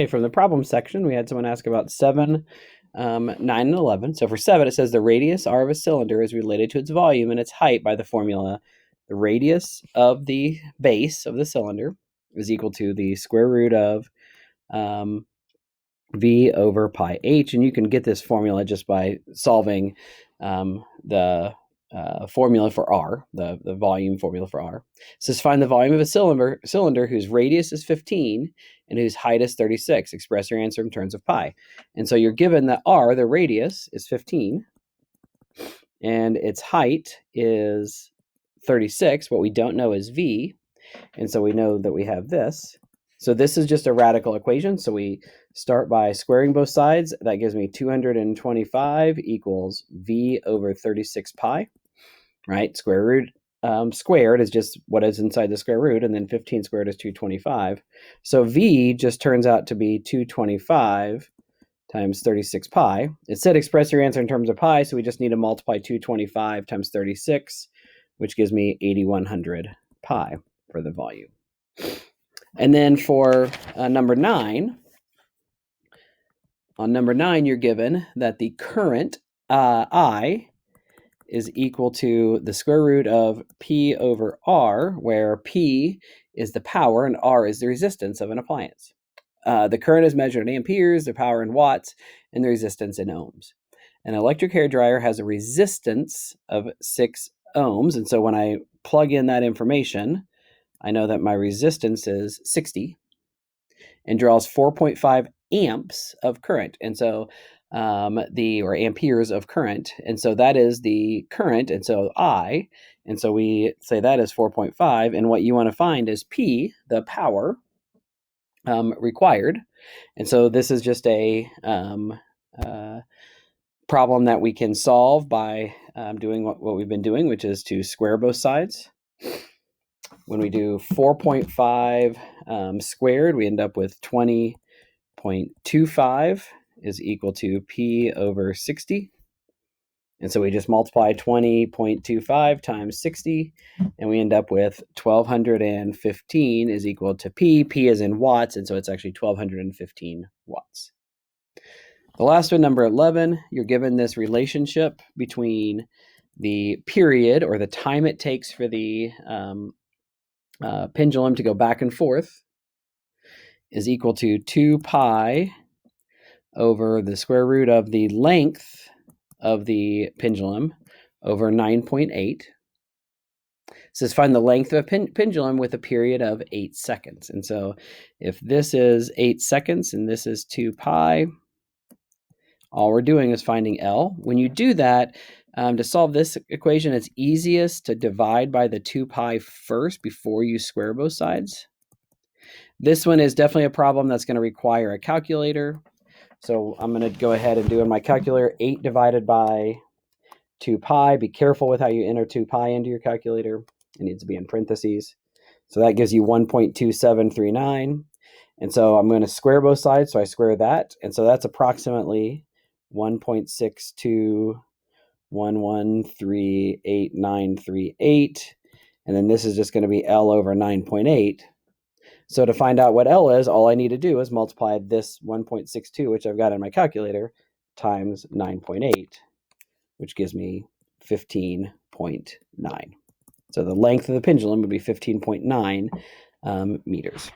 Okay, from the problem section, we had someone ask about 7, 9, and 11. So for 7, it says the radius r of a cylinder is related to its volume and its height by the formula. The radius of the base of the cylinder is equal to the square root of v over pi h. And you can get this formula just by solving the formula for r, the volume formula for r. It says find the volume of a cylinder whose radius is 15 and whose height is 36. Express your answer in terms of pi. And so you're given that r, the radius, is 15 and its height is 36. What we don't know is v, and so we know that we have this. So this is just a radical equation. So we start by squaring both sides. That gives me 225 equals v over 36 pi, right? Square root squared is just what is inside the square root, and then 15 squared is 225. So v just turns out to be 225 times 36 pi. It said express your answer in terms of pi, so we just need to multiply 225 times 36, which gives me 8100 pi for the volume. And then for number 9, on number 9, you're given that the current I is equal to the square root of P over R, where P is the power and R is the resistance of an appliance. The current is measured in amperes, the power in watts, and the resistance in ohms. An electric hairdryer has a resistance of 6 ohms, and so when I plug in that information, I know that my resistance is 60 and draws 4.5 amps of current. And so or amperes of current. And so that is the current. And so I, and so we say that is 4.5. And what you want to find is P, the power required. And so this is just a problem that we can solve by doing what we've been doing, which is to square both sides. When we do 4.5 squared, we end up with 20.25 is equal to P over 60. And so we just multiply 20.25 times 60, and we end up with 1215 is equal to P. P is in watts, and so it's actually 1215 watts. The last one, number 11, you're given this relationship between the period, or the time it takes for the pendulum to go back and forth, is equal to 2 pi over the square root of the length of the pendulum over 9.8. It says find the length of a pendulum with a period of 8 seconds. And so if this is 8 seconds and this is 2 pi, all we're doing is finding L. When you do that, to solve this equation, it's easiest to divide by the 2 pi first before you square both sides. This one is definitely a problem that's going to require a calculator. So I'm going to go ahead and do in my calculator 8 divided by 2 pi. Be careful with how you enter 2 pi into your calculator. It needs to be in parentheses. So that gives you 1.2739. And so I'm going to square both sides. So I square that. And so that's approximately 1.621138,938. And then this is just going to be L over 9.8. So to find out what L is, all I need to do is multiply this 1.62, which I've got in my calculator, times 9.8, which gives me 15.9. So the length of the pendulum would be 15.9 meters.